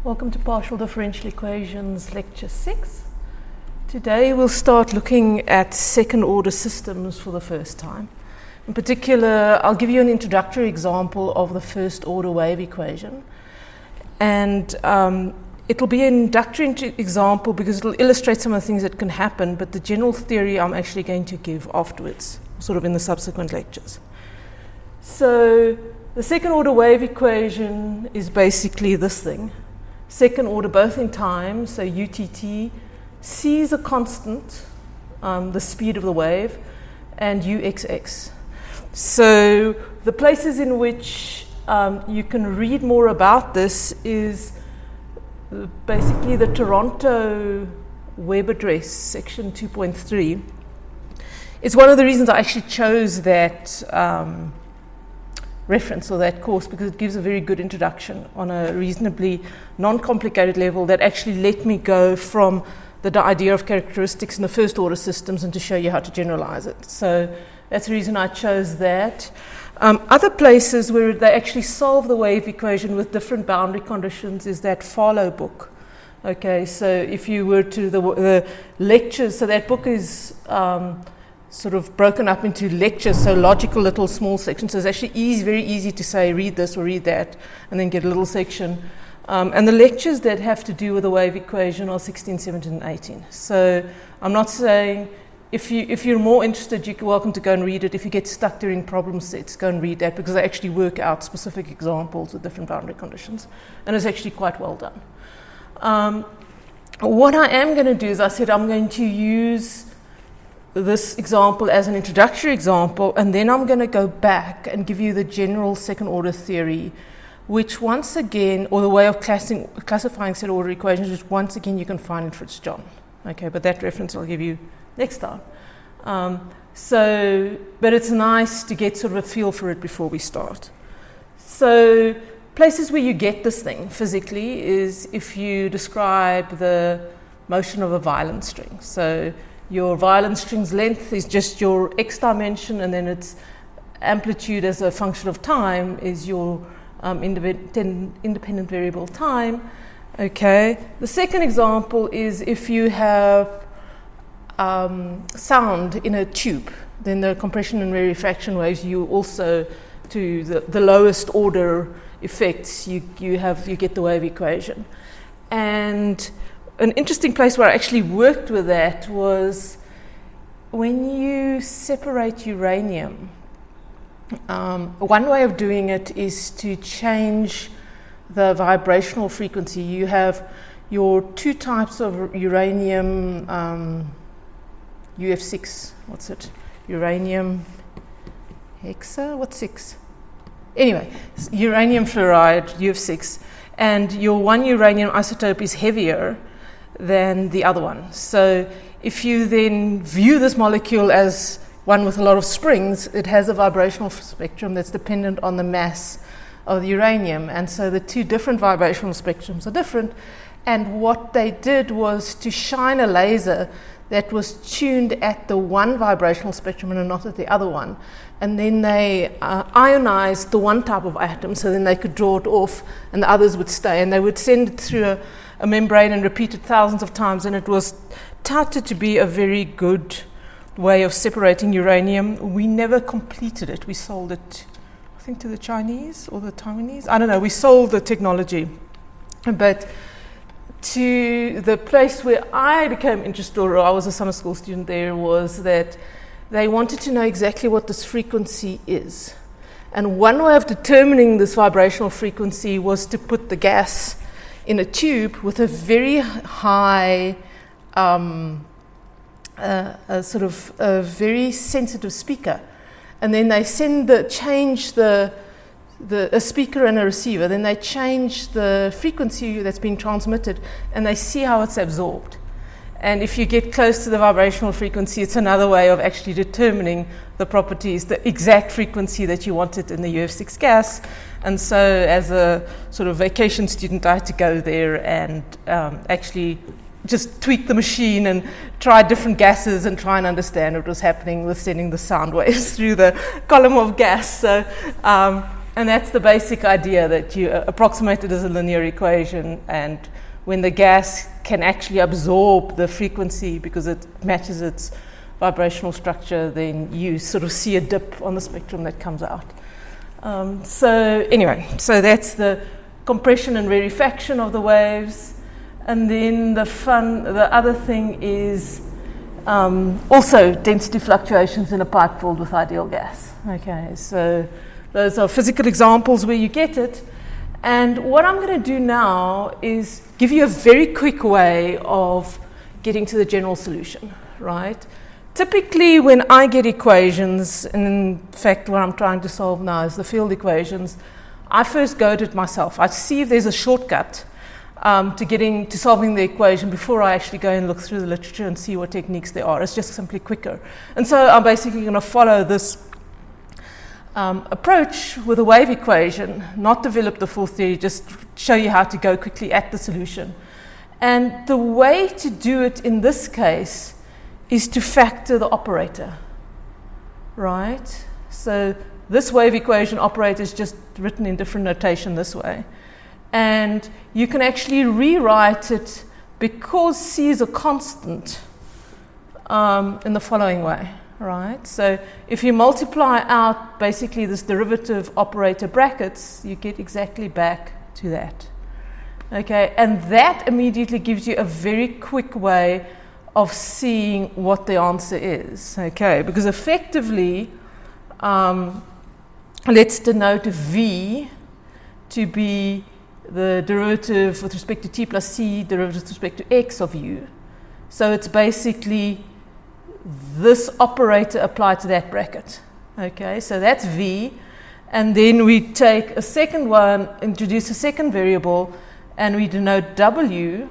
Welcome to Partial Differential Equations, Lecture 6. Today we'll start looking at second order systems for the first time. In particular, I'll give you an introductory example of the first order wave equation. And it'll be an introductory example because it'll illustrate some of the things that can happen, but the general theory I'm actually going to give afterwards, sort of in the subsequent lectures. So the second order wave equation is basically this thing. Second order both in time, so UTT, C is a constant, the speed of the wave, and UXX. So the places in which you can read more about this is basically the Toronto web address, section 2.3. It's one of the reasons I actually chose that reference or that course, because it gives a very good introduction on a reasonably non-complicated level that actually let me go from the idea of characteristics in the first order systems and to show you how to generalize it. So that's the reason I chose that. Other places where they actually solve the wave equation with different boundary conditions is that Farlow book. Okay, so if you were to the lectures, so that book is sort of broken up into lectures, so logical little small sections. So it's actually very easy to say read this or read that and then get a little section. And the lectures that have to do with the wave equation are 16, 17, and 18. So I'm not saying if you're more interested, you're welcome to go and read it. If you get stuck during problem sets, go and read that, because they actually work out specific examples with different boundary conditions. And it's actually quite well done. What I am going to do is I said I'm going to use this example as an introductory example, and then I'm going to go back and give you the general second order theory, which once again, or the way of classifying second order equations, which once again you can find in Fritz John. Okay, but that reference I'll give you next time. But it's nice to get sort of a feel for it before we start. So places where you get this thing physically is if you describe the motion of a violent string. So your violent string's length is just your x dimension, and then its amplitude as a function of time is your independent variable time. Okay. The second example is if you have sound in a tube, then the compression and rarefaction waves, you also, to the lowest order effects, you get the wave equation. And an interesting place where I actually worked with that was when you separate uranium. One way of doing it is to change the vibrational frequency. You have your two types of uranium, UF6, what's it? Uranium hexa, what's 6? Anyway, uranium fluoride, UF6, and your one uranium isotope is heavier than the other one. So if you then view this molecule as one with a lot of springs, it has a vibrational spectrum that's dependent on the mass of the uranium. And so the two different vibrational spectrums are different. And what they did was to shine a laser that was tuned at the one vibrational spectrum and not at the other one. And then they ionized the one type of atom, so then they could draw it off and the others would stay. And they would send it through a membrane and repeat it thousands of times. And it was touted to be a very good way of separating uranium. We never completed it. We sold it, I think, to the Chinese or the Taiwanese. I don't know. We sold the technology. But to the place where I became interested, or I was a summer school student there, was that they wanted to know exactly what this frequency is. And one way of determining this vibrational frequency was to put the gas in a tube with a very high, sort of a very sensitive speaker. And then they change a speaker and a receiver, then they change the frequency that's being transmitted, and they see how it's absorbed. And if you get close to the vibrational frequency, it's another way of actually determining the properties, the exact frequency that you wanted in the UF6 gas. And so as a sort of vacation student, I had to go there and actually just tweak the machine and try different gases and try and understand what was happening with sending the sound waves through the column of gas. So And that's the basic idea, that you approximate it as a linear equation, and when the gas can actually absorb the frequency because it matches its vibrational structure, then you sort of see a dip on the spectrum that comes out. So that's the compression and rarefaction of the waves. And then the other thing is also density fluctuations in a pipe filled with ideal gas. Okay, so those are physical examples where you get it. And what I'm going to do now is give you a very quick way of getting to the general solution, right? Typically, when I get equations, and in fact what I'm trying to solve now is the field equations, I first go at it myself. I see if there's a shortcut to solving the equation before I actually go and look through the literature and see what techniques there are. It's just simply quicker. And so I'm basically going to follow this approach with a wave equation, not develop the full theory, just show you how to go quickly at the solution. And the way to do it in this case is to factor the operator, right? So this wave equation operator is just written in different notation this way. And you can actually rewrite it, because C is a constant, in the following way, right? So if you multiply out basically this derivative operator brackets, you get exactly back to that. Okay, and that immediately gives you a very quick way of seeing what the answer is. Okay, because effectively, let's denote V to be the derivative with respect to t plus c, derivative with respect to x of u. So it's basically this operator applied to that bracket. Okay, so that's V. And then we take a second one, introduce a second variable, and we denote W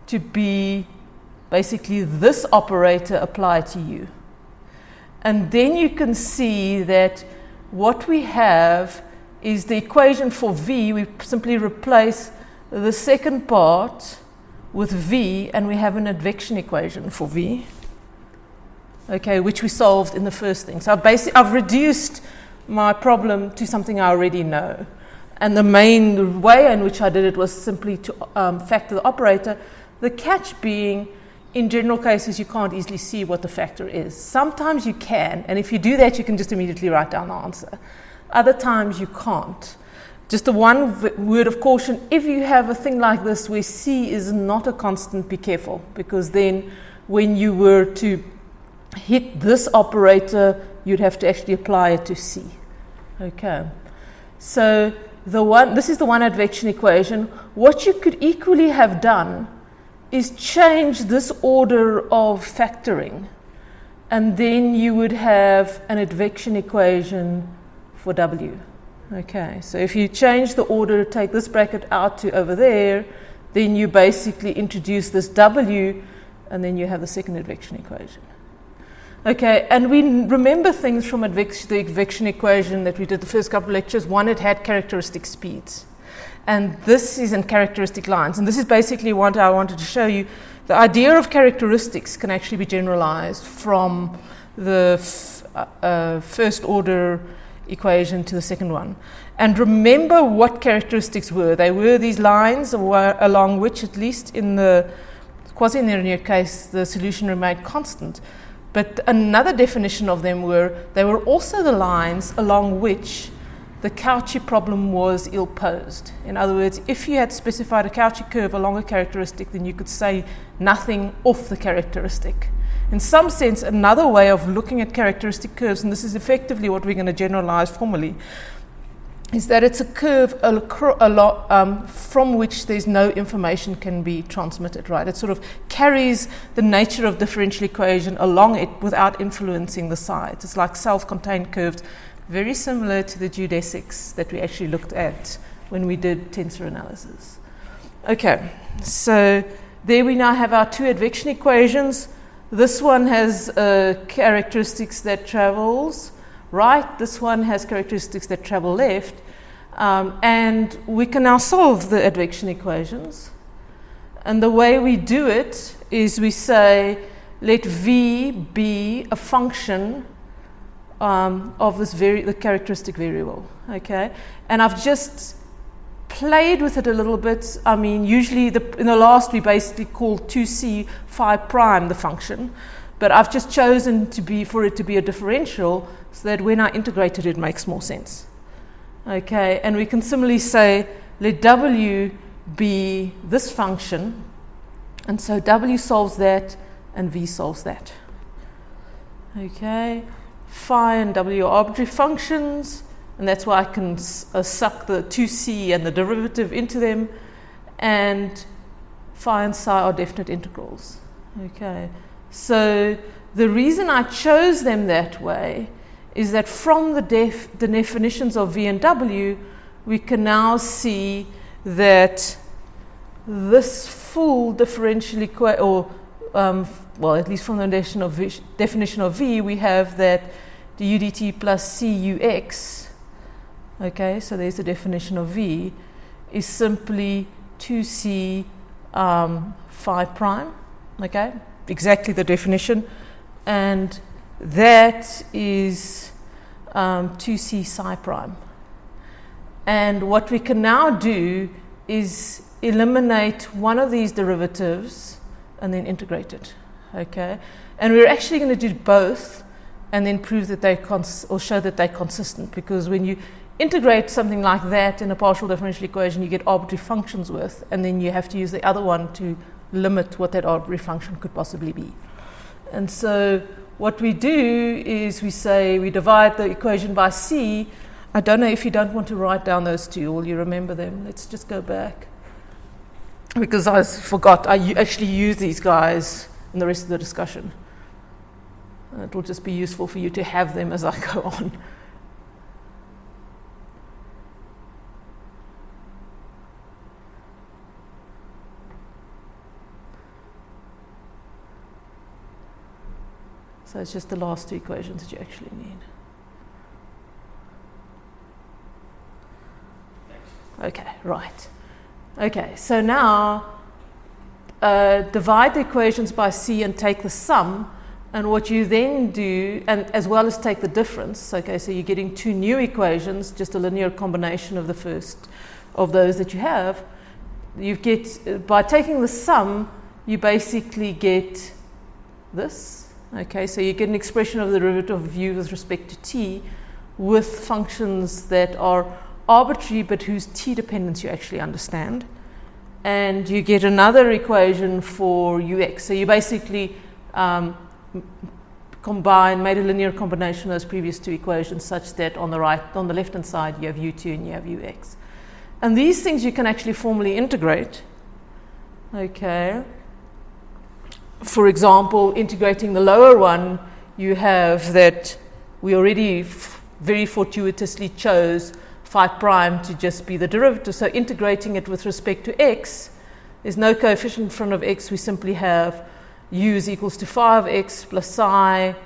to be basically this operator applied to u. And then you can see that what we have is the equation for V. We simply replace the second part with V, and we have an advection equation for V, okay, which we solved in the first thing. So I've reduced my problem to something I already know. And the main way in which I did it was simply to factor the operator, the catch being, in general cases, you can't easily see what the factor is. Sometimes you can, and if you do that, you can just immediately write down the answer. Other times you can't. Just the one word of caution, if you have a thing like this where C is not a constant, be careful, because then when you were to hit this operator, you'd have to actually apply it to C. Okay, so this is the one advection equation. What you could equally have done is change this order of factoring, and then you would have an advection equation for W. Okay, so if you change the order, take this bracket out to over there, then you basically introduce this W, and then you have the second advection equation. Okay, and we remember things from the advection equation that we did the first couple of lectures. One, it had characteristic speeds. And this is in characteristic lines. And this is basically what I wanted to show you. The idea of characteristics can actually be generalized from the first order equation to the second one. And remember what characteristics were. They were these lines along which, at least in the quasi-linear case, the solution remained constant. But another definition of them they were also the lines along which the Cauchy problem was ill-posed. In other words, if you had specified a Cauchy curve along a characteristic, then you could say nothing off the characteristic. In some sense, another way of looking at characteristic curves, and this is effectively what we're going to generalize formally, is that it's a curve from which there's no information can be transmitted, right? It sort of carries the nature of differential equation along it without influencing the sides. It's like self-contained curves, very similar to the geodesics that we actually looked at when we did tensor analysis. Okay, so there we now have our two advection equations. This one has characteristics that travels right. This one has characteristics that travel left. And we can now solve the advection equations. And the way we do it is we say, let V be a function of the characteristic variable, okay? And I've just played with it a little bit. I mean, usually in the last we basically called 2c phi prime the function, but I've just chosen for it to be a differential so that when I integrate it, it makes more sense. Okay, and we can similarly say, let w be this function, and so w solves that and v solves that. Okay, phi and w are arbitrary functions, and that's why I can suck the 2c and the derivative into them, and phi and psi are definite integrals. Okay, so the reason I chose them that way is that from the definitions of v and w, we can now see that this full differential equation, or well, at least from the definition of v, we have that du dt plus cux, okay, so there's the definition of v, is simply 2c phi prime, okay, exactly the definition, and that is 2c psi prime. And what we can now do is eliminate one of these derivatives and then integrate it, okay? And we're actually going to do both and then prove that they or show that they're consistent, because when you integrate something like that in a partial differential equation, you get arbitrary functions with, and then you have to use the other one to limit what that arbitrary function could possibly be. And so what we do is we say we divide the equation by c. I don't know if you don't want to write down those two, or you remember them. Let's just go back, because I forgot. I actually use these guys in the rest of the discussion. It will just be useful for you to have them as I go on. So it's just the last two equations that you actually need. Okay, right. Okay, so now divide the equations by c and take the sum, and what you then do, and as well as take the difference, okay, so you're getting two new equations, just a linear combination of the first of those that you have. You get, by taking the sum, you basically get this. Okay, so you get an expression of the derivative of u with respect to t with functions that are arbitrary but whose t dependence you actually understand. And you get another equation for ux. So you basically made a linear combination of those previous two equations such that on the left-hand side you have u2 and you have ux. And these things you can actually formally integrate. Okay. For example, integrating the lower one, you have that we already very fortuitously chose phi prime to just be the derivative. So integrating it with respect to x, there's no coefficient in front of x. We simply have u is equals to phi of x plus psi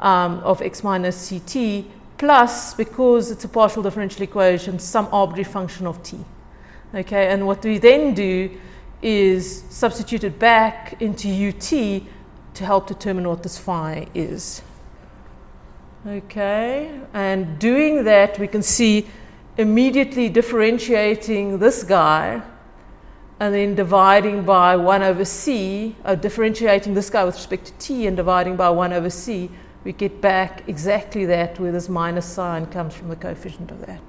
of x minus ct plus, because it's a partial differential equation, some arbitrary function of t. Okay, and what we then do is substitute it back into ut to help determine what this phi is. Okay, and doing that, we can see immediately differentiating this guy and then dividing by 1 over c, differentiating this guy with respect to t and dividing by 1 over c, we get back exactly that, where this minus sign comes from the coefficient of that.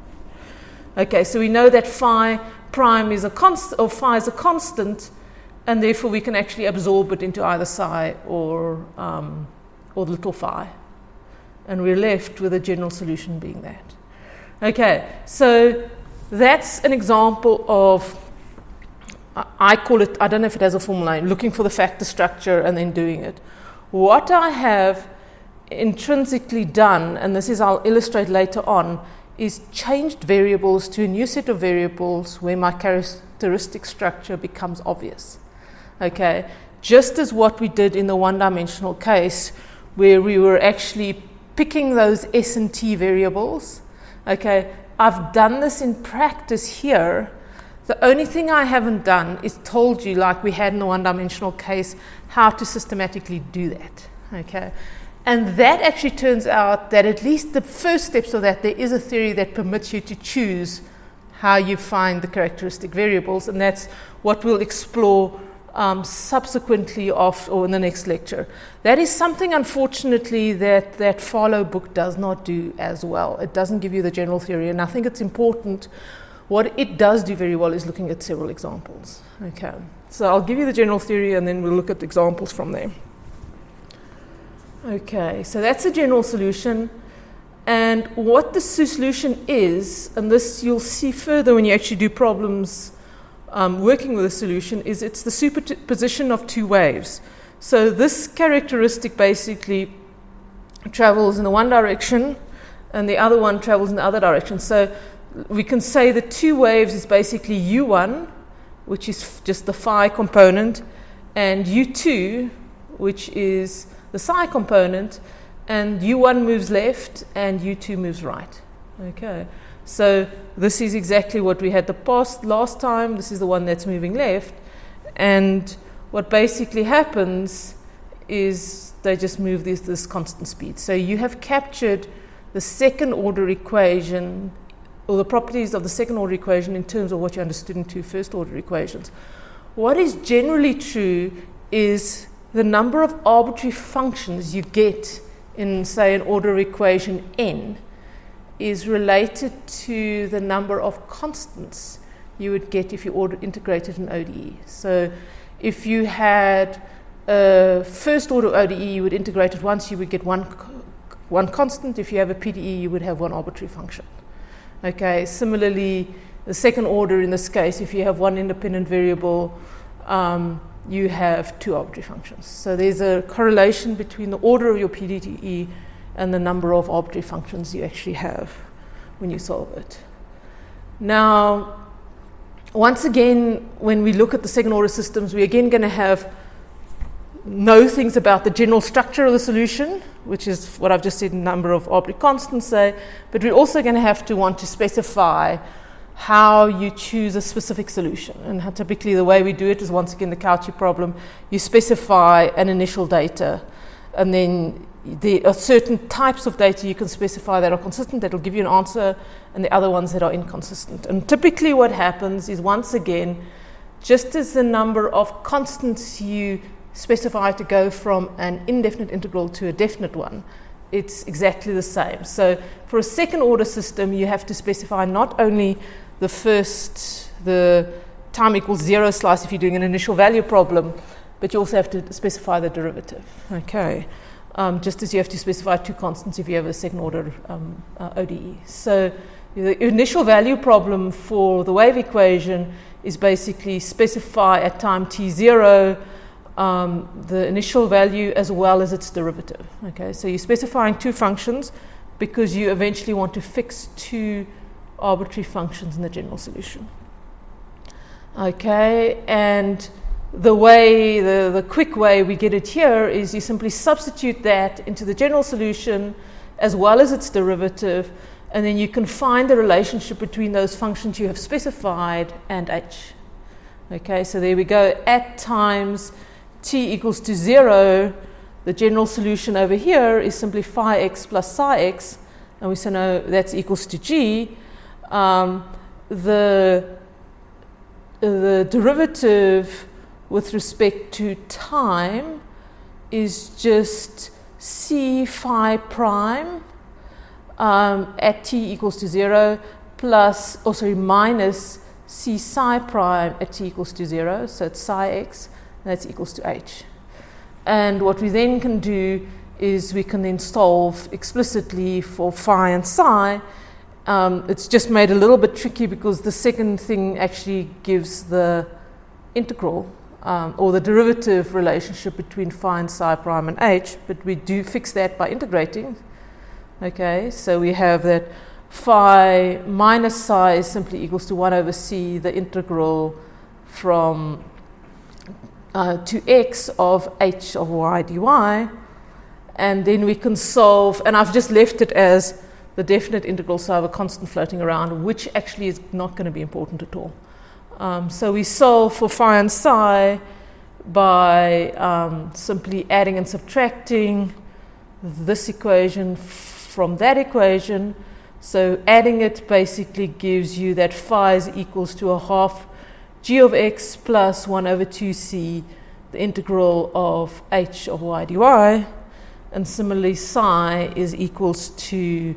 Okay, so we know that phi prime is a constant, or phi is a constant, and therefore we can actually absorb it into either psi or little phi. And we're left with a general solution being that. Okay, so that's an example of, I call it, I don't know if it has a formal name, looking for the factor structure and then doing it. What I have intrinsically done, and this is I'll illustrate later on, is changed variables to a new set of variables where my characteristic structure becomes obvious. Okay, just as what we did in the one-dimensional case, where we were actually picking those s and t variables. Okay, I've done this in practice here. The only thing I haven't done is told you, like we had in the one-dimensional case, how to systematically do that. Okay, And that actually turns out that at least the first steps of that, there is a theory that permits you to choose how you find the characteristic variables, and that's what we'll explore subsequently or in the next lecture. That is something, unfortunately, that Farlow book does not do as well. It doesn't give you the general theory, and I think it's important. What it does do very well is looking at several examples. Okay, so I'll give you the general theory, and then we'll look at examples from there. Okay, so that's a general solution. And what the solution is, and this you'll see further when you actually do problems working with a solution, is it's the superposition of two waves. So this characteristic basically travels in the one direction, and the other one travels in the other direction. So we can say the two waves is basically U1, which is just the phi component, and U2, which is the psi component, and U1 moves left and U2 moves right. Okay, so this is exactly what we had last time. This is the one that's moving left, and what basically happens is they just move this constant speed. So you have captured the second order equation, or the properties of the second order equation, in terms of what you understood in two first order equations. What is generally true is the number of arbitrary functions you get in, say, an order equation n is related to the number of constants you would get if you integrated an ODE. So if you had a first order ODE, you would integrate it once, you would get one constant. If you have a PDE, you would have one arbitrary function. Okay, similarly, the second order in this case, if you have one independent variable, you have two arbitrary functions. So there's a correlation between the order of your PDE and the number of arbitrary functions you actually have when you solve it. Now, once again, when we look at the second order systems, we're again going to know things about the general structure of the solution, which is what I've just said, number of arbitrary constants, say, but we're also going to have to want to specify how you choose a specific solution. And how typically the way we do it is, once again, the Cauchy problem. You specify an initial data, and then there are certain types of data you can specify that are consistent, that will give you an answer, and the other ones that are inconsistent. And typically what happens is, once again, just as the number of constants you specify to go from an indefinite integral to a definite one, it's exactly the same. So for a second order system, you have to specify not only the time equals 0 slice if you're doing an initial value problem, but you also have to specify the derivative. Okay, just as you have to specify two constants if you have a second order ODE. So the initial value problem for the wave equation is basically specify at time t0 the initial value as well as its derivative. Okay, so you're specifying two functions because you eventually want to fix two arbitrary functions in the general solution. Okay, and the quick way we get it here is you simply substitute that into the general solution as well as its derivative, and then you can find the relationship between those functions you have specified and h. Okay, so there we go. At times t equals to 0, the general solution over here is simply phi x plus psi x, and we say no, that's equals to g. The derivative with respect to time is just c phi prime at t equals to 0 minus c psi prime at t equals to 0, so it's psi x, and that's equals to h. And what we then can do is we can then solve explicitly for phi and psi. It's just made a little bit tricky because the second thing actually gives the integral or the derivative relationship between phi and psi prime and h, but we do fix that by integrating. Okay, so we have that phi minus psi is simply equals to 1 over c, the integral from to x of h of y dy, and then we can solve, and I've just left it as the definite integral, so I have a constant floating around, which actually is not going to be important at all. So we solve for phi and psi by simply adding and subtracting this equation from that equation. So adding it basically gives you that phi is equals to a half g of x plus 1 over 2c, the integral of h of y dy. And similarly, psi is equals to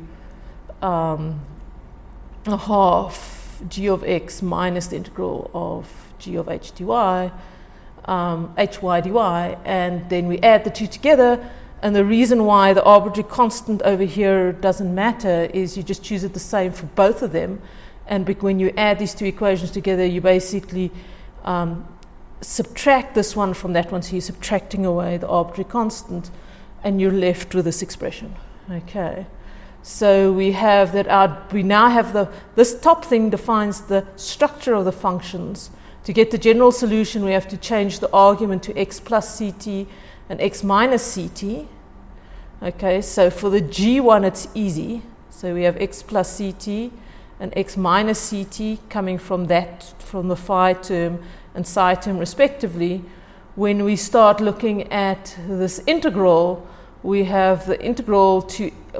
a half g of x minus the integral of g of h dy, hy dy, and then we add the two together. And the reason why the arbitrary constant over here doesn't matter is you just choose it the same for both of them. And when you add these two equations together, you basically subtract this one from that one. So you're subtracting away the arbitrary constant, and you're left with this expression. Okay. So we have that we now have this top thing defines the structure of the functions. To get the general solution, we have to change the argument to x plus ct and x minus ct. Okay, so for the g one, it's easy. So we have x plus ct and x minus ct coming from the phi term and psi term respectively. When we start looking at this integral, we have the integral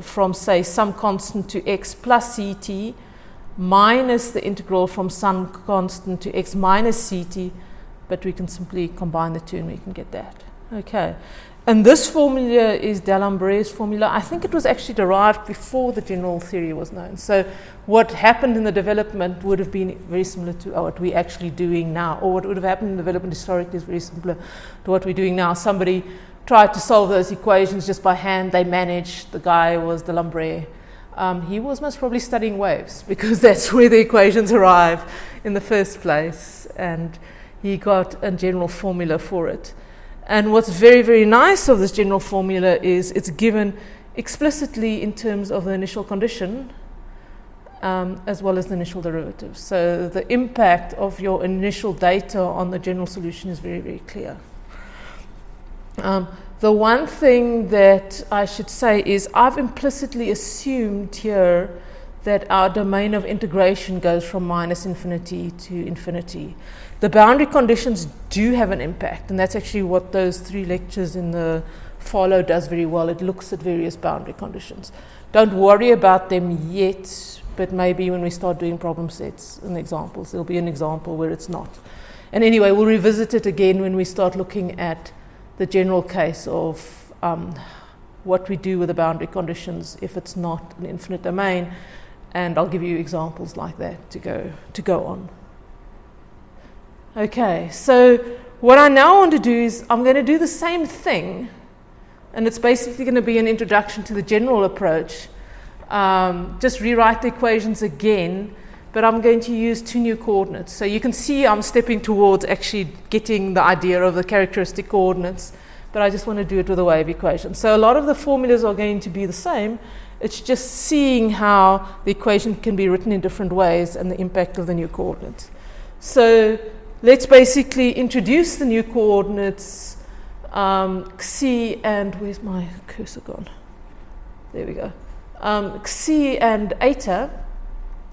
from say some constant to x plus ct minus the integral from some constant to x minus ct, but we can simply combine the two and we can get that. Okay, and this formula is D'Alembert's formula. I think it was actually derived before the general theory was known. So what happened in the development would have been very similar to what we're actually doing now, or what would have happened in development historically is very similar to what we're doing now. Somebody tried to solve those equations just by hand. They managed. The guy was D'Alembert. He was most probably studying waves because that's where the equations arrive in the first place. And he got a general formula for it. And what's very, very nice of this general formula is it's given explicitly in terms of the initial condition as well as the initial derivative. So the impact of your initial data on the general solution is very, very clear. The one thing that I should say is I've implicitly assumed here that our domain of integration goes from minus infinity to infinity. The boundary conditions do have an impact, and that's actually what those 3 lectures in the follow does very well. It looks at various boundary conditions. Don't worry about them yet, but maybe when we start doing problem sets and examples, there'll be an example where it's not. And anyway, we'll revisit it again when we start looking at the general case of what we do with the boundary conditions if it's not an infinite domain, and I'll give you examples like that to go on. Okay, so what I now want to do is I'm going to do the same thing, and it's basically going to be an introduction to the general approach. Just rewrite the equations again, but I'm going to use 2 new coordinates. So you can see I'm stepping towards actually getting the idea of the characteristic coordinates, but I just want to do it with a wave equation. So a lot of the formulas are going to be the same. It's just seeing how the equation can be written in different ways and the impact of the new coordinates. So let's basically introduce the new coordinates, xi and, where's my cursor gone? There we go. Xi and eta.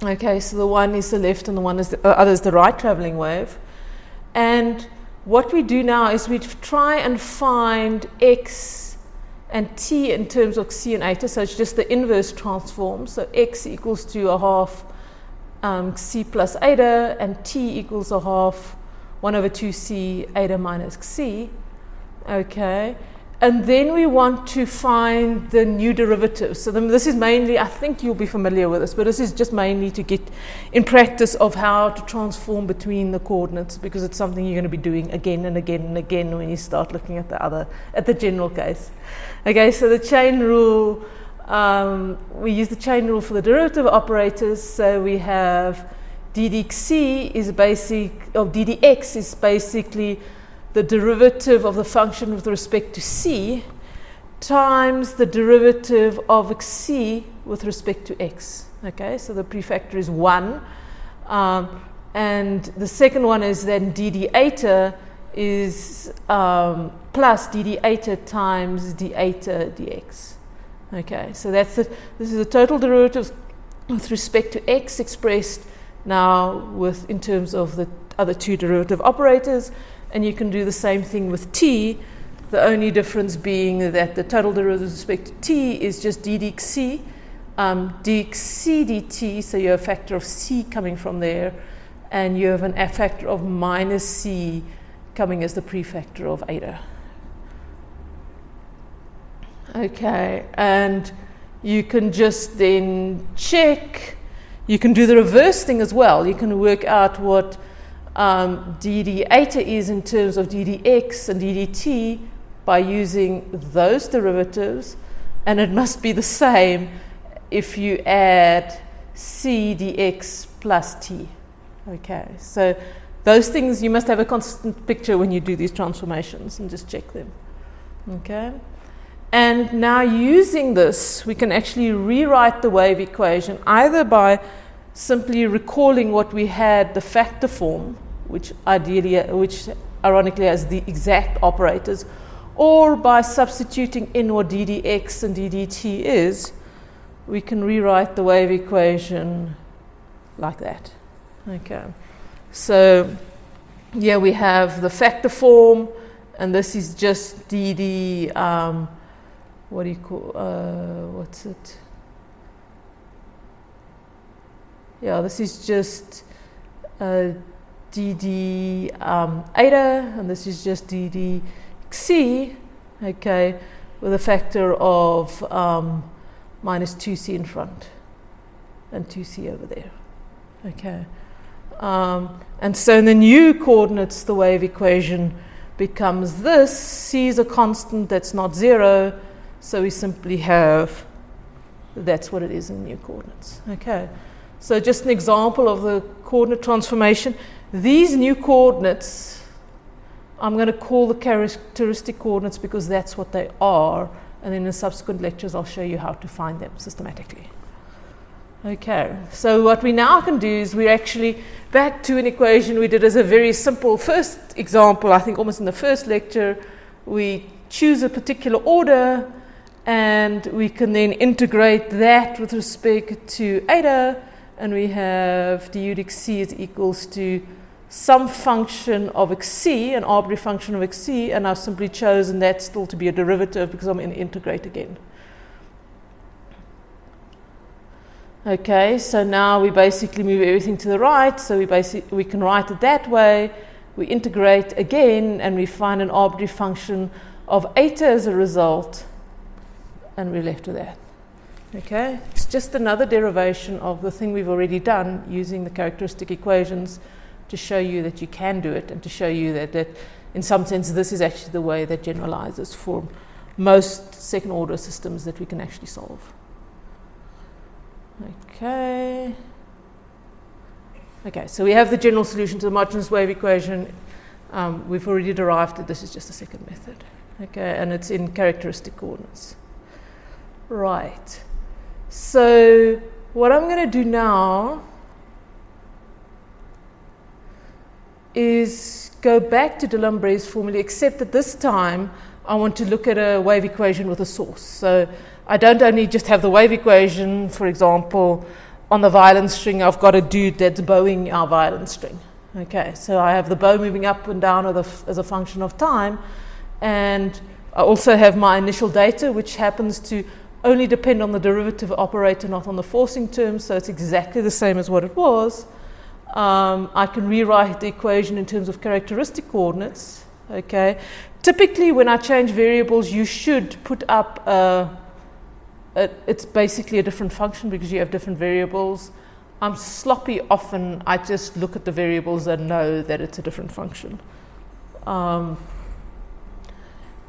Okay, so the one is the left and the one is the other is the right traveling wave. And what we do now is we try and find x and t in terms of xi and eta. So it's just the inverse transform. So x equals to a half xi plus eta, and t equals a half 1 over 2c eta minus xi. Okay. And then we want to find the new derivative. So this is mainly, I think you'll be familiar with this, but this is just mainly to get in practice of how to transform between the coordinates, because it's something you're going to be doing again and again and again when you start looking at the general case. Okay, so the chain rule, we use the chain rule for the derivative operators. So we have ddx is ddx is basically the derivative of the function with respect to c times the derivative of xi with respect to x. Okay, so the prefactor is 1. And the second one is then dd eta is plus dd eta times d eta dx. Okay, so this is the total derivative with respect to x expressed now in terms of the other 2 derivative operators. And you can do the same thing with t, The only difference being that the total derivative with respect to t is just d dx c dt, so you have a factor of c coming from there, and you have a factor of minus c coming as the prefactor of eta. Okay, and you can just then check. You can do the reverse thing as well. You can work out what dd eta is in terms of ddx and ddt by using those derivatives, and it must be the same if you add c dx plus t. Okay, so those things, you must have a constant picture when you do these transformations and just check them. Okay, and now using this, we can actually rewrite the wave equation either by simply recalling what we had, the factor form, which ironically has the exact operators, or by substituting in what ddx and ddt is, we can rewrite the wave equation like that. Okay, so here we have the factor form, and this is just dd, what do you call, what's it? Yeah, this is just dd eta, and this is just dd c, okay, with a factor of minus 2c in front and 2c over there. Okay, and so in the new coordinates, the wave equation becomes this. C is a constant that's not 0, so we simply have, that's what it is in new coordinates. Okay, so just an example of the coordinate transformation. These new coordinates, I'm going to call the characteristic coordinates because that's what they are, and in the subsequent lectures I'll show you how to find them systematically. Okay, so what we now can do is we're actually back to an equation we did as a very simple first example, I think almost in the first lecture. We choose a particular order, and we can then integrate that with respect to eta, and we have du dx c is equals to some function of xc, an arbitrary function of xc, and I've simply chosen that still to be a derivative because I'm going to integrate again. Okay, so now we basically move everything to the right, so we can write it that way. We integrate again, and we find an arbitrary function of eta as a result, and we're left with that. Okay, it's just another derivation of the thing we've already done using the characteristic equations to show you that you can do it, and to show you that in some sense this is actually the way that generalizes for most second order systems that we can actually solve. Okay, so we have the general solution to the marginal wave equation. We've already derived it. This is just a second method. Okay, and it's in characteristic coordinates. Right, so what I'm going to do now is go back to Alembert's formula, except that this time I want to look at a wave equation with a source. So I don't only just have the wave equation, for example, on the violin string. I've got a dude that's bowing our violin string. Okay, so I have the bow moving up and down as a function of time, and I also have my initial data, which happens to only depend on the derivative operator, not on the forcing term, so it's exactly the same as what it was. I can rewrite the equation in terms of characteristic coordinates. Okay, typically when I change variables, you should put up it's basically a different function because you have different variables. I'm sloppy often. I just look at the variables and know that it's a different function.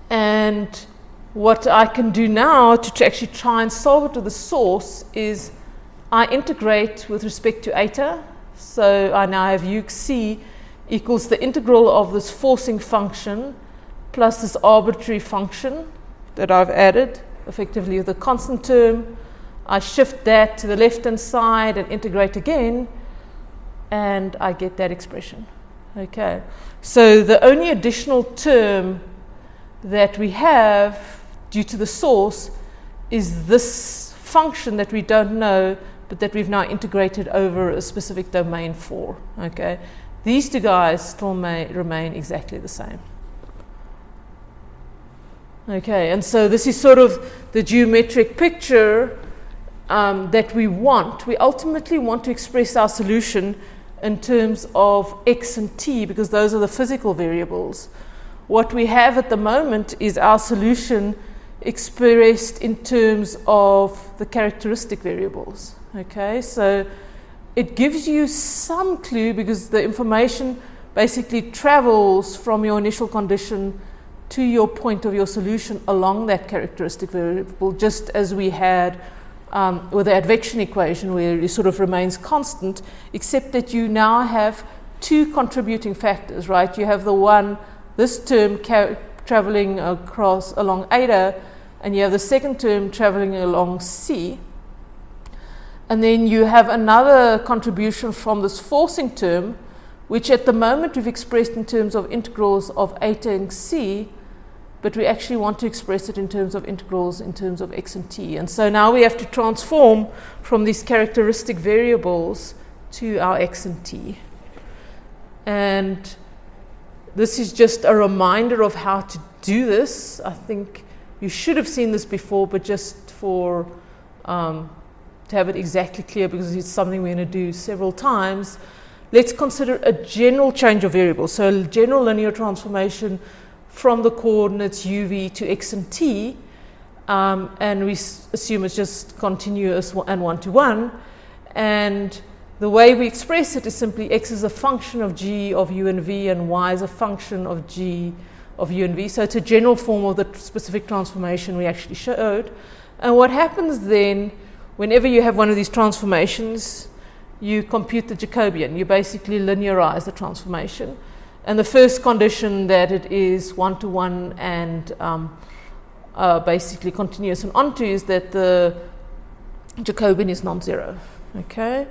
And what I can do now to actually try and solve it with the source is I integrate with respect to eta. So I now have uxc equals the integral of this forcing function plus this arbitrary function that I've added, effectively the constant term. I shift that to the left-hand side and integrate again, and I get that expression. Okay, so the only additional term that we have due to the source is this function that we don't know, but that we've now integrated over a specific domain for. Okay, these two guys still may remain exactly the same. Okay, and so this is sort of the geometric picture that we want. We ultimately want to express our solution in terms of x and t, because those are the physical variables. What we have at the moment is our solution expressed in terms of the characteristic variables. Okay, so it gives you some clue, because the information basically travels from your initial condition to your point of your solution along that characteristic variable, just as we had with the advection equation, where it sort of remains constant, except that you now have two contributing factors, right? You have the one, this term traveling along eta, and you have the second term traveling along c. And then you have another contribution from this forcing term, which at the moment we've expressed in terms of integrals of eta and c, but we actually want to express it in terms of integrals in terms of x and t. And so now we have to transform from these characteristic variables to our x and t. And this is just a reminder of how to do this. I think you should have seen this before, but just for to have it exactly clear, because it's something we're going to do several times, let's consider a general change of variables. So a general linear transformation from the coordinates uv to x and t, and we assume it's just continuous and one-to-one. And the way we express it is simply x is a function of g of u and v, and y is a function of g of u and v. So it's a general form of the specific transformation we actually showed. And what happens then, whenever you have one of these transformations, you compute the Jacobian. You basically linearize the transformation. And the first condition that it is one-to-one and basically continuous and onto is that the Jacobian is non-zero. Okay?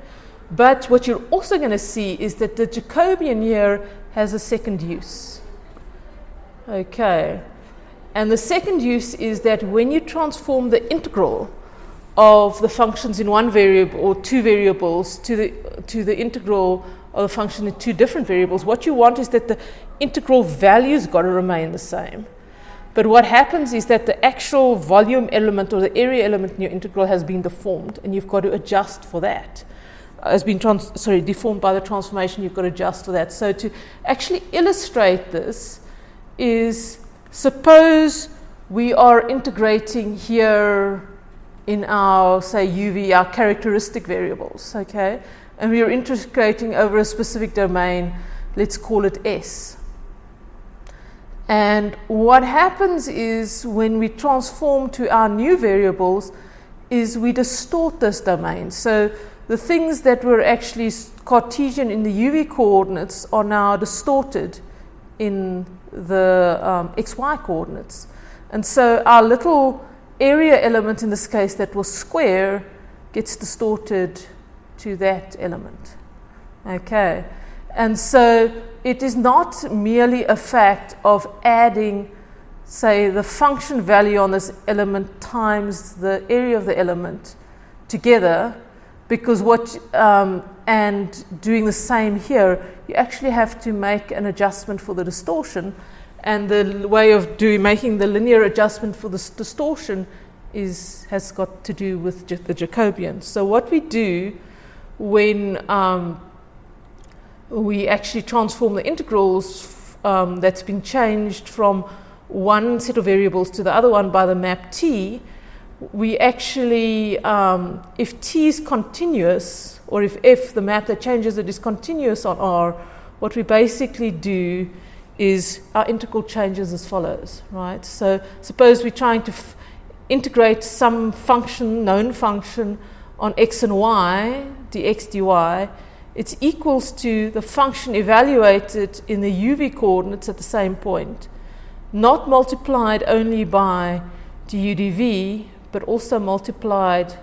But what you're also going to see is that the Jacobian here has a second use. Okay. And the second use is that when you transform the integral of the functions in one variable or two variables to the integral of the function in two different variables, what you want is that the integral value's got to remain the same. But what happens is that the actual volume element or the area element in your integral has been deformed, and you've got to adjust for that. Has been deformed by the transformation, you've got to adjust for that. So to actually illustrate this is, suppose we are integrating here in our, say, UV, our characteristic variables, okay? And we are integrating over a specific domain, let's call it S. And what happens is, when we transform to our new variables, is we distort this domain. So the things that were actually Cartesian in the UV coordinates are now distorted in the XY coordinates. And so our little area element in this case that was square gets distorted to that element. Okay. And so it is not merely a fact of adding, say, the function value on this element times the area of the element together, because and doing the same here, you actually have to make an adjustment for the distortion. And the way of making the linear adjustment for this distortion has got to do with the Jacobian. So what we do when we actually transform the integrals that's been changed from one set of variables to the other one by the map t, we actually, if t is continuous, or if f, the map that changes it, is continuous on R, what we basically do is our integral changes as follows, right? So suppose we're trying to integrate some function, known function, on x and y, dx dy, it's equals to the function evaluated in the UV coordinates at the same point, not multiplied only by du dv, but also multiplied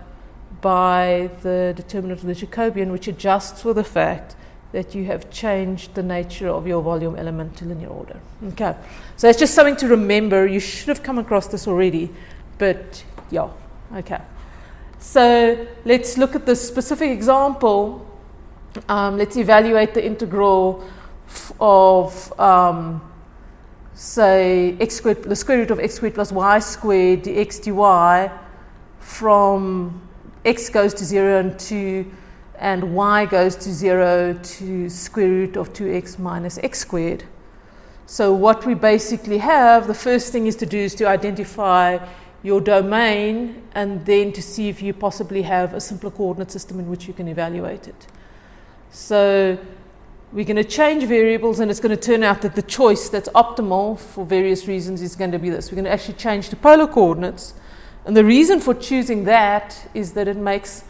by the determinant of the Jacobian, which adjusts for the fact that you have changed the nature of your volume element to linear order. Okay, so it's just something to remember. You should have come across this already, but yeah, okay. So let's look at this specific example. Let's evaluate the integral of say x squared, the square root of x squared plus y squared dx dy from x goes to 0 and 2 and y goes to 0 to square root of 2x minus x squared. So what we basically have, the first thing is to identify your domain and then to see if you possibly have a simpler coordinate system in which you can evaluate it. So we're going to change variables, and it's going to turn out that the choice that's optimal for various reasons is going to be this. We're going to actually change to polar coordinates, and the reason for choosing that is that it makes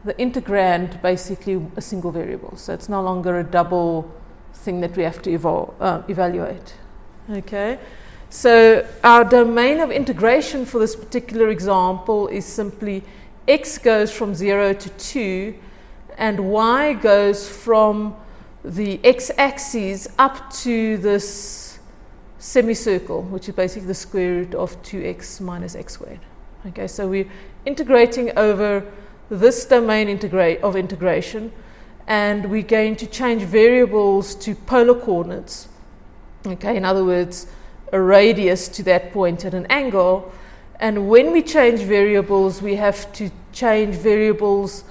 the integrand basically a single variable. So it's no longer a double thing that we have to evaluate. Okay, so our domain of integration for this particular example is simply x goes from 0 to 2 and y goes from the x-axis up to this semicircle, which is basically the square root of 2x minus x squared. Okay, so we're integrating over this domain of integration, and we're going to change variables to polar coordinates. Okay, in other words, a radius to that point at an angle. And when we change variables, we have to change variables.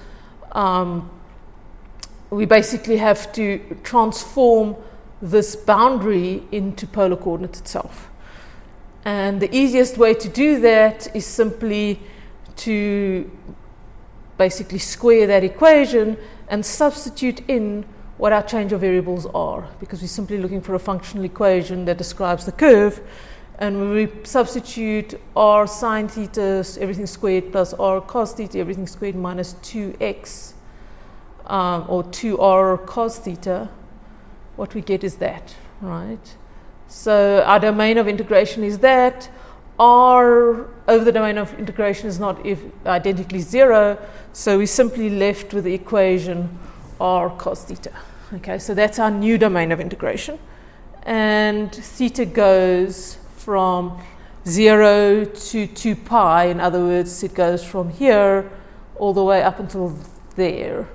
We basically have to transform this boundary into polar coordinates itself. And the easiest way to do that is simply to basically square that equation and substitute in what our change of variables are, because we're simply looking for a functional equation that describes the curve. And when we substitute r sine theta, everything squared, plus r cos theta, everything squared, minus 2x, or 2r cos theta, what we get is that, right? So our domain of integration is that. R over the domain of integration is not identically 0, so we're simply left with the equation r cos theta. Okay, so that's our new domain of integration. And theta goes from 0 to 2 pi. In other words, it goes from here all the way up until there.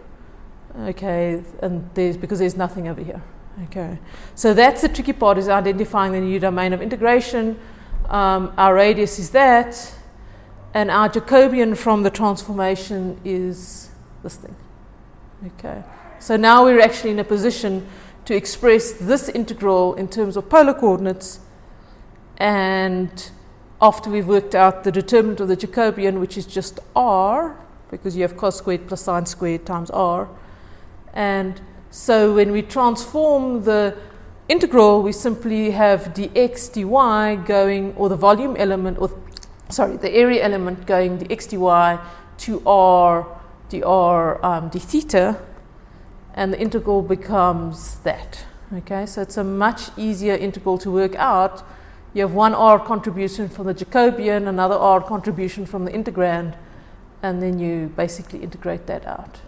Okay, and because there's nothing over here. Okay, so that's the tricky part, is identifying the new domain of integration. Our radius is that, and our Jacobian from the transformation is this thing. Okay, so now we're actually in a position to express this integral in terms of polar coordinates, and after we've worked out the determinant of the Jacobian, which is just r, because you have cos squared plus sine squared times r. And so when we transform the integral, we simply have dx dy going, or the volume element, or sorry, the area element going dx dy to r dr d theta, and the integral becomes that. Okay, so it's a much easier integral to work out. You have one r contribution from the Jacobian, another r contribution from the integrand, and then you basically integrate that out.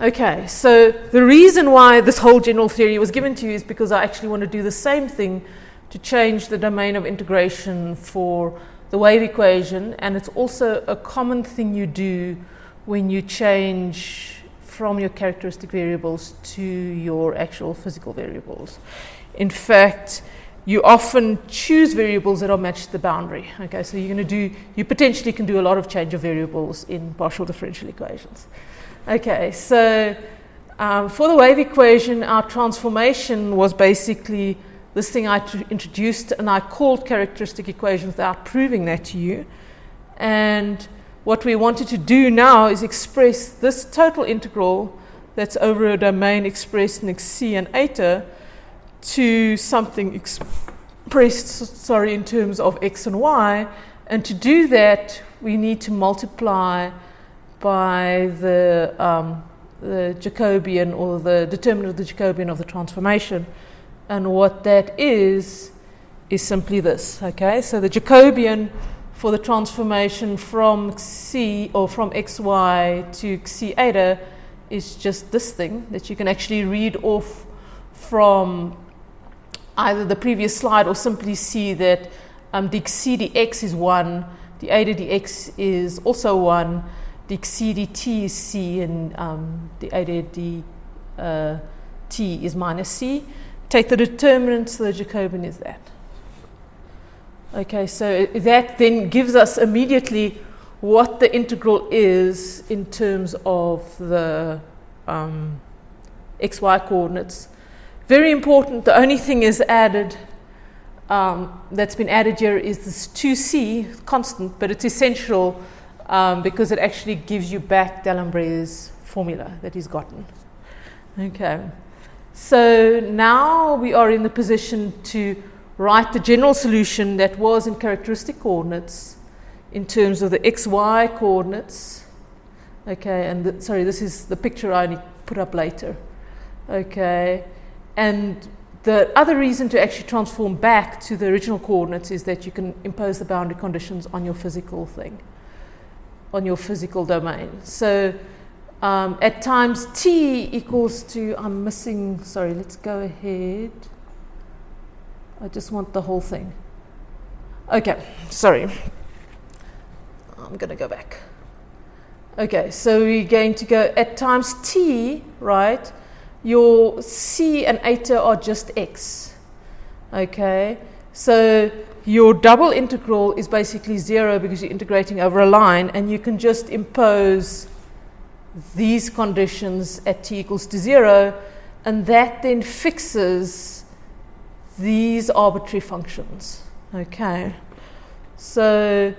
Okay, so the reason why this whole general theory was given to you is because I actually want to do the same thing to change the domain of integration for the wave equation, and it's also a common thing you do when you change from your characteristic variables to your actual physical variables. In fact, you often choose variables that are matched to the boundary. Okay, so you potentially can do a lot of change of variables in partial differential equations. Okay, so for the wave equation, our transformation was basically this thing I introduced, and I called characteristic equation without proving that to you. And what we wanted to do now is express this total integral that's over a domain expressed in xc and eta to something expressed, in terms of x and y. And to do that, we need to multiply by the Jacobian, or the determinant of the Jacobian of the transformation. And what that is simply this. Okay, so the Jacobian for the transformation from c, or from xy to xc eta, is just this thing that you can actually read off from either the previous slide, or simply see that the xc dx is 1, the eta dx is also 1, the xc dt is c, and the eta dt is minus c. take the determinant, so the Jacobian is that. Okay, so that then gives us immediately what the integral is in terms of the xy coordinates. Very important, the only thing is added, that's been added here is this 2c constant, but it's essential because it actually gives you back D'aLembert's formula that he's gotten. Okay, so now we are in the position to write the general solution that was in characteristic coordinates in terms of the xy coordinates. Okay, and sorry, this is the picture I only put up later. Okay, and the other reason to actually transform back to the original coordinates is that you can impose the boundary conditions on your physical thing, on your physical domain. So at times t equals to, I'm missing, sorry, let's go ahead. I just want the whole thing. Okay, sorry. I'm going to go back. Okay, so we're going to go at times t, right? Your c and eta are just x. Okay, so your double integral is basically 0 because you're integrating over a line, and you can just impose these conditions at t equals to 0, and that then fixes these arbitrary functions. Okay, so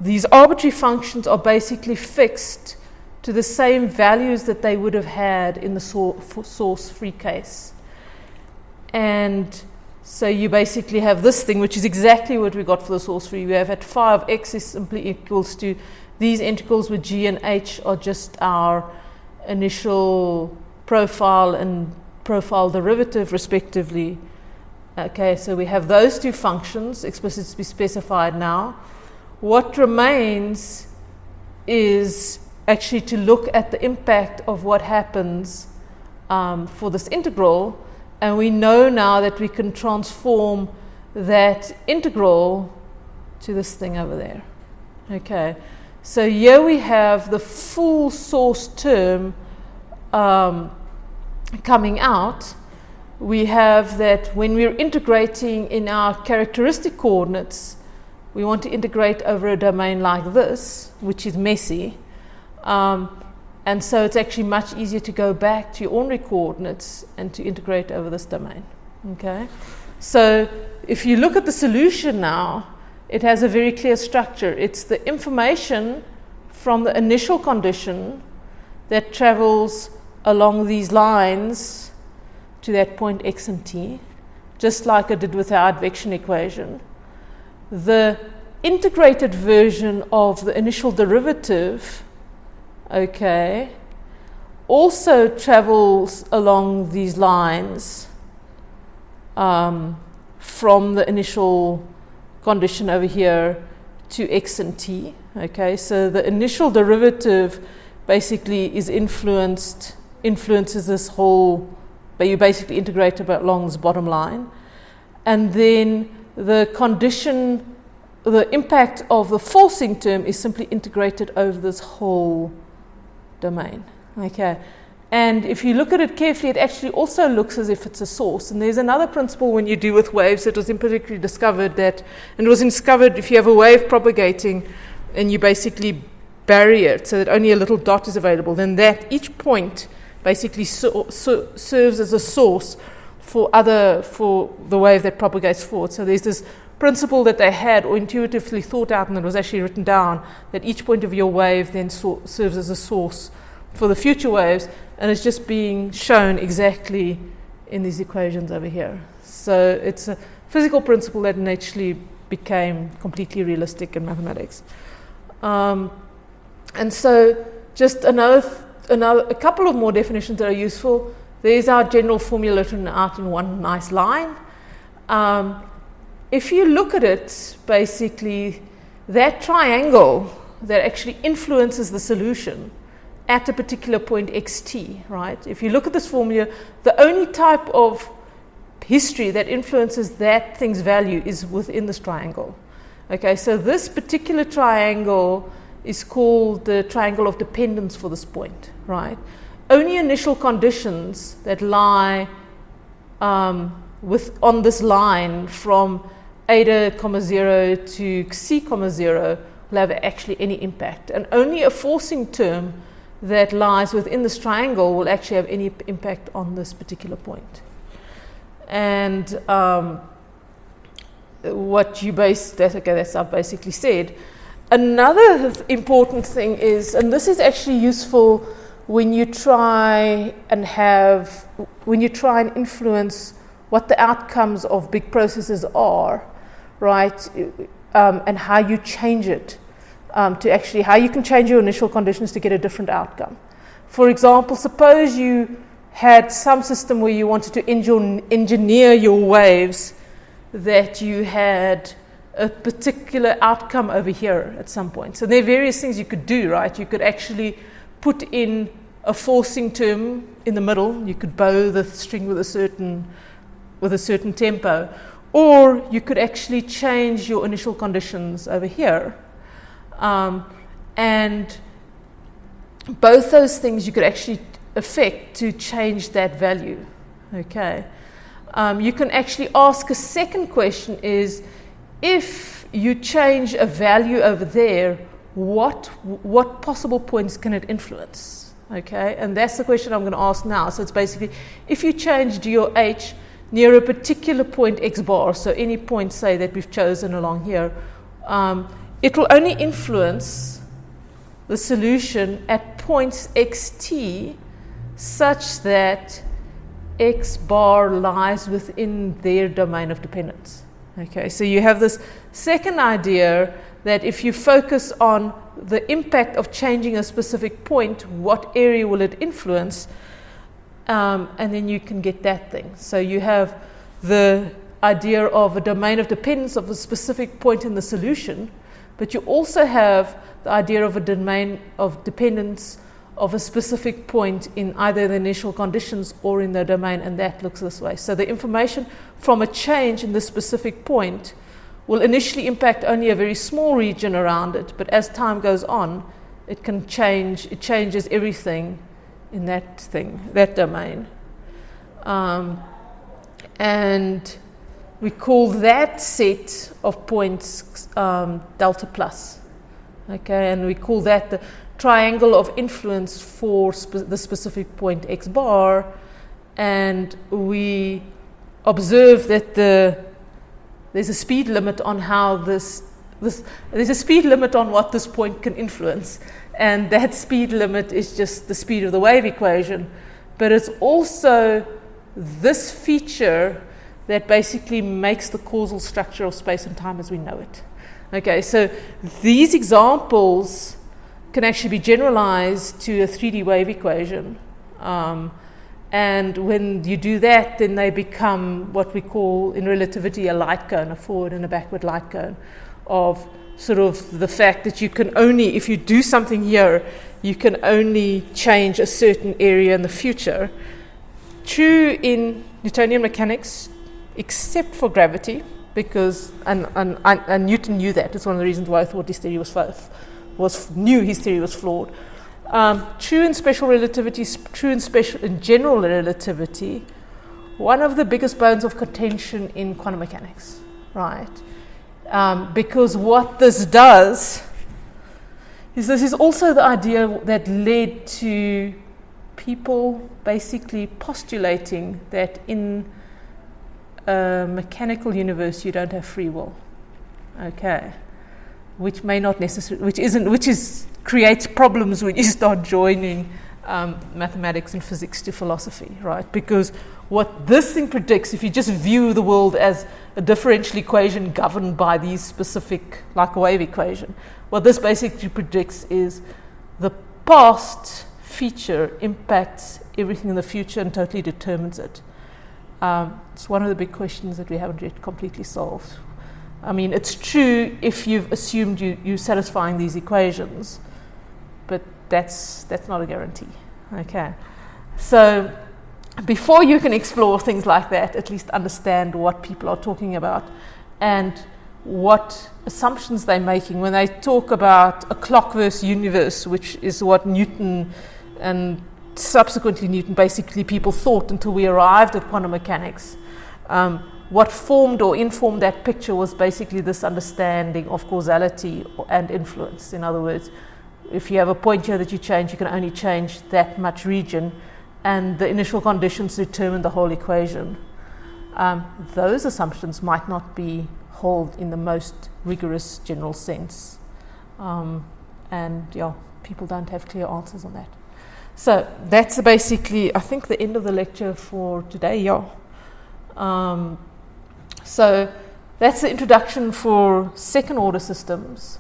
these arbitrary functions are basically fixed to the same values that they would have had in the source-free case. And so you basically have this thing, which is exactly what we got for the source-free. We have at 5x is simply equals to these integrals with g and h are just our initial profile and profile derivative respectively. Okay, so we have those two functions explicitly specified now. What remains is actually to look at the impact of what happens for this integral, and we know now that we can transform that integral to this thing over there. Okay, so here we have the full source term coming out. We have that when we're integrating in our characteristic coordinates, we want to integrate over a domain like this, which is messy. And so it's actually much easier to go back to your ordinary coordinates and to integrate over this domain. Okay, so if you look at the solution now, it has a very clear structure. It's the information from the initial condition that travels along these lines to that point x and t, just like I did with our advection equation. The integrated version of the initial derivative, okay, also travels along these lines from the initial condition over here to x and t. Okay, so the initial derivative basically is influences this whole, but you basically integrate along this bottom line, and then the condition, the impact of the forcing term is simply integrated over this whole domain. Okay, and if you look at it carefully, it actually also looks as if it's a source. And there's another principle when you do with waves that was empirically discovered that, and it was discovered if you have a wave propagating and you basically bury it so that only a little dot is available, then that each point basically serves as a source for the wave that propagates forward. So there's this principle that they had or intuitively thought out, and it was actually written down, that each point of your wave then serves as a source for the future waves, and it's just being shown exactly in these equations over here. So it's a physical principle that naturally became completely realistic in mathematics. And so just a couple of more definitions that are useful. There's our general formula written out in one nice line. If you look at it, basically, that triangle that actually influences the solution at a particular point xt, right? If you look at this formula, the only type of history that influences that thing's value is within this triangle. Okay, so this particular triangle is called the triangle of dependence for this point, right? Only initial conditions that lie on this line from eta, 0 to c, 0 will have actually any impact. And only a forcing term that lies within this triangle will actually have any impact on this particular point. And what you base that, okay, that's I've basically said. Another important thing is, and this is actually useful when you try and influence what the outcomes of big processes are, right? And how you change it to actually, how you can change your initial conditions to get a different outcome. For example, suppose you had some system where you wanted to engineer your waves that you had a particular outcome over here at some point. So there are various things you could do, right? You could actually put in a forcing term in the middle. You could bow the string with a certain tempo, or you could actually change your initial conditions over here. And both those things you could actually affect to change that value. Okay. You can actually ask a second question is, if you change a value over there, what possible points can it influence? Okay, and that's the question I'm going to ask now. So it's basically, if you change d or h near a particular point x bar, so any point, say, that we've chosen along here, it will only influence the solution at points xt such that x bar lies within their domain of dependence. Okay, so you have this second idea that if you focus on the impact of changing a specific point, what area will it influence, and then you can get that thing. So you have the idea of a domain of dependence of a specific point in the solution, but you also have the idea of a domain of dependence of a specific point in either the initial conditions or in the domain, and that looks this way. So the information from a change in the specific point will initially impact only a very small region around it, but as time goes on, it can change, it changes everything in that domain. And we call that set of points delta plus. Okay, and we call that the triangle of influence for the specific point x bar, and we observe that there's a speed limit on how there's a speed limit on what this point can influence, and that speed limit is just the speed of the wave equation, but it's also this feature that basically makes the causal structure of space and time as we know it. Okay, so these examples can actually be generalized to a 3D wave equation. And when you do that, then they become what we call in relativity a light cone, a forward and a backward light cone, of sort of the fact that you can only, if you do something here, you can only change a certain area in the future. True in Newtonian mechanics, except for gravity, because, and Newton knew that. It's one of the reasons why I thought his theory knew his theory was flawed. True in special relativity, true in general relativity, one of the biggest bones of contention in quantum mechanics, right? Because what this does is this is also the idea that led to people basically postulating that in a mechanical universe you don't have free will. Okay. Which may not necessarily, creates problems when you start joining mathematics and physics to philosophy, right? Because what this thing predicts, if you just view the world as a differential equation governed by these specific, like a wave equation, what this basically predicts is the past feature impacts everything in the future and totally determines it. It's one of the big questions that we haven't yet completely solved. I mean, it's true if you've assumed you're satisfying these equations, but that's not a guarantee. Okay, so before you can explore things like that, at least understand what people are talking about and what assumptions they're making when they talk about a clock versus universe, which is what Newton and subsequently Newton, basically people thought until we arrived at quantum mechanics, what formed or informed that picture was basically this understanding of causality and influence. In other words, if you have a point here that you change, you can only change that much region, and the initial conditions determine the whole equation. Those assumptions might not be hold in the most rigorous general sense. And yeah, people don't have clear answers on that. So that's basically, I think, the end of the lecture for today, yeah. So that's the introduction for second order systems,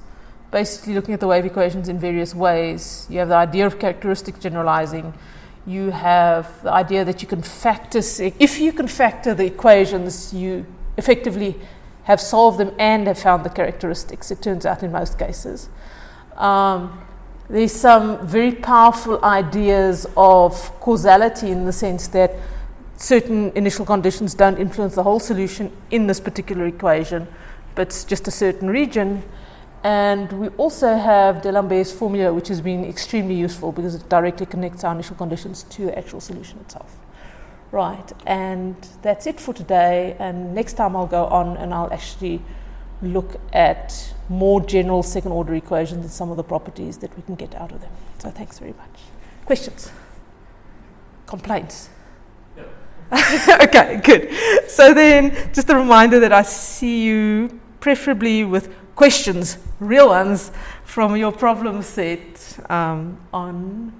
basically looking at the wave equations in various ways. You have the idea of characteristic generalizing. You have the idea that you can factor, if you can factor the equations, you effectively have solved them and have found the characteristics, it turns out in most cases. There's some very powerful ideas of causality in the sense that certain initial conditions don't influence the whole solution in this particular equation, but just a certain region. And we also have D'Alembert's formula, which has been extremely useful because it directly connects our initial conditions to the actual solution itself. Right, and that's it for today. And next time I'll go on and I'll actually look at more general second order equations and some of the properties that we can get out of them. So thanks very much. Questions? Complaints? Yeah. Okay, good. So then just a reminder that I see you preferably with questions, real ones, from your problem set on